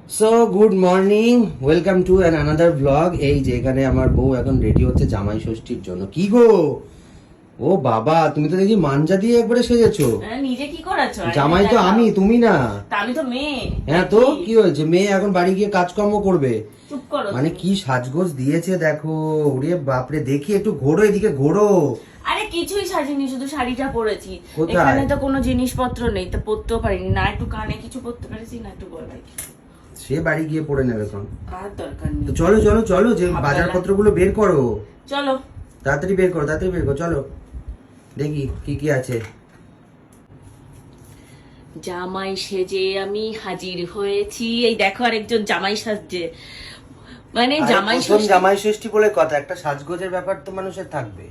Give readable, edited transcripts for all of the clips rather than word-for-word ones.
So good morning, welcome to an another blog. এই যে এখানে আমার বউ এখন রেডি হচ্ছে জামাই ষষ্ঠীর জন্য। কি গো, ও বাবা, তুমি তো দেখি মাঞ্জা দিয়ে একবারে সেজেছো। নিজে কি করেছো? জামাই তো আমি, তুমি না। আমি তো মেয়ে। হ্যাঁ তো কি হয়েছে, মেয়ে এখন বাড়ি গিয়ে কাজকর্ম করবে। চুপ করো। মানে কি সাজগোজ দিয়েছে দেখো, ওরে বাপরে। দেখি একটু ঘোরো, এদিকে ঘোরো। আরে কিছুই সাজিনি, শুধু শাড়িটা পরেছি। কোথায়? এখানে তো কোনো জিনিসপত্র নেই, তো পরতেও পারিনি। না একটু কানে কিছু পরতে পেরেছি, না একটু গলায়। সে বাড়ি গিয়ে পরে নেবে এখন। আর দরকার নেই। তো চলো চলো চলো, যে বাজারপত্র গুলো বের করো। চলো তাড়াতাড়ি বের করো, তাড়াতাড়ি বের করো, চলো দেখি কি কি আছে। জামাই সেজে আমি হাজির হয়েছি। এই দেখো আরেকজন জামাই সাজছে। মানে জামাই ষষ্ঠী, জামাই ষষ্ঠী বলে কথা, একটা সাজগোজের ব্যাপার তো মানুষের থাকবে।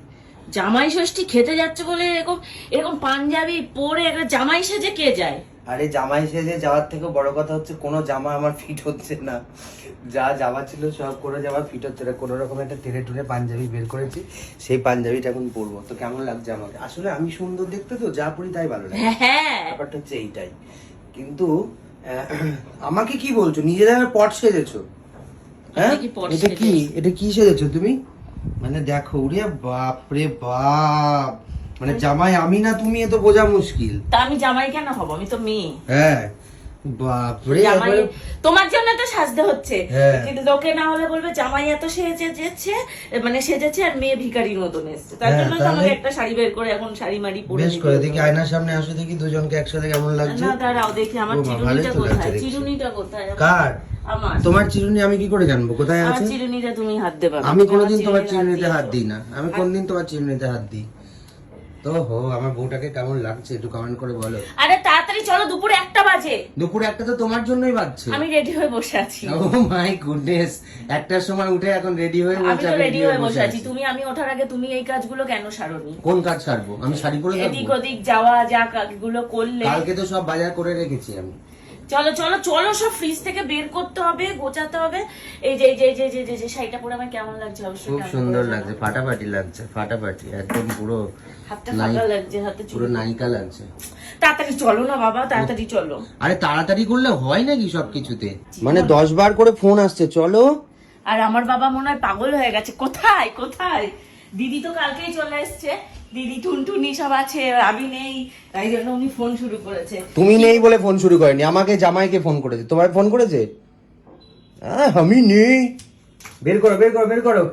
জামাই ষষ্ঠী খেতে যাচ্ছে বলে এরকম এরকম পাঞ্জাবি পরে একটা জামাই সেজে কে যায়? আরে জামাই সেজে যাওয়ার থেকে বড় কথা হচ্ছে কোনো জামা আমার ফিট হচ্ছে না। যা জামা ছিল সব কোনো জামা ফিট হচ্ছে না। কোনো রকম একটা টেনে টুনে পাঞ্জাবি বের করেছি, সেই পাঞ্জাবিটা এখন পরবো। তো কেমন লাগছে আমাকে? আসলে আমি সুন্দর দেখতে, তো যা পরি তাই ভালো লাগে। হ্যাঁ, ব্যাপারটা হচ্ছে এইটাই। কিন্তু আমাকে কি বলছো, নিজেদের পট সেজেছো? হ্যাঁ, আমি কি পট এটা কি, সেজেছি? এটা কি সেজেছো তুমি? মানে দেখো, ওরে বাপ রে বাপ, মানে জামাই আমি না তুমি, এ তো বোঝা মুশকিল। তা আমি জামাই কেন হব? আমি তো মেয়ে। হ্যাঁ, বাপ রে। জামাই তোমার জন্য তো সাজতে হচ্ছে। হ্যাঁ। কিন্তু লোকে না হলে বলবে জামাই এত সেজেছে, মানে সেজেছে আর মেয়ে ভিখারির মতন এসছে। তার হ্যাঁ, জন্য তো তাহলে? আমাকে একটা শাড়ি বের করে এখন শাড়ি মাড়ি পরে বেশ দিতে করে হতো। দেখি, আয়নার সামনে আসো, দেখি দুজনকে একসাথে কেমন লাগছে। না দাঁড়াও দেখি আমার ও মা, ভালোই চিরুনিটা তো লাগছে কোথায়? দেখছি। চিরুনিটা কোথায়? কার? আমার। তোমার চিরুনি আমি কি করে জানবো কোথায় আমার আছে? চিরুনিটা তুমি হাত দেবে না। আমি তুমি কোনোদিন আমার তোমার চিরুনিতে চিরুনিতে হাত দিয়েছো। দিই না। আমি কোনদিন তোমার চিরুনিতে হাত দিই? তো হো, আমার বউটাকে কেমন লাগছে একটু কমেন্ট করে বলো। আরে তাড়াতাড়ি চলো, দুপুরে 1টা বাজে। দুপুর একটা তো তোমার জন্যই বাজছে। আমি রেডি হয়ে বসে আছি। ও মাই গুডনেস, একটার সময় উঠে এখন রেডি হয়ে আমি বলছে তো আমি রেডি হয়ে বসে আছি। তুমি আমি ওঠার আগে তুমি এই কাজগুলো কেন সারোনি? কোন কাজ ছাড়বো? আমি শাড়ি পরে এদিক থাকবো? ওদিক যাওয়া যা কাজগুলো করলে। কালকে তো সব বাজার করে রেখেছি আমি। চলো চলো চলো, সব ফ্রিজ থেকে বের করতে হবে, গোছাতে হবে। এই যে এই যে এই যে এই যে- যে শাড়িটা পরে আমার কেমন লাগছে অবশ্যই খুব comment সুন্দর করে জানাও। লাগছে, ফাটাফাটি লাগছে, ফাটাফাটি একদম পুরো হাতটা নাই- ফাঁকা লাগছে, হাতে পুরো চুল। নায়িকা লাগছে। তাড়াতাড়ি চলো না বাবা, তাড়াতাড়ি চলো। আরে তাড়াতাড়ি করলে হয় নাকি সবকিছুতে? মানে 10 বার করে ফোন আসছে, চলো। আর আমার বাবা মনে হয় পাগল হয়ে গেছে। কোথায় কোথায়? দিদি তো কালকেই চলে এসছে, দিদি টুনটুনি সব আছে, আমি নেই, তাই জন্য উনি ফোন শুরু করেছে। তুমি নেই বলে ফোন শুরু করেনি, আমাকে জামাইকে ফোন করেছে। তোমার ফোন করেছে? আমি নেই। বের করো বের করো বের করো।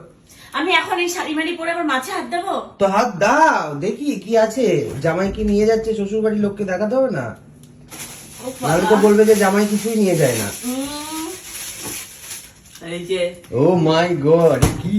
আমি এখন এই শাড়ি মাড়ি পরে আবার মাছে হাত দেবো? তো হাত দাও, দেখি কি আছে। জামাই কি নিয়ে যাচ্ছে শ্বশুর বাড়ির লোককে দেখাতে হবে না? ও নাহলে তো বাবা। বলবে যে জামাই কিছুই নিয়ে যায় না। এই যে ও মাই গড, কি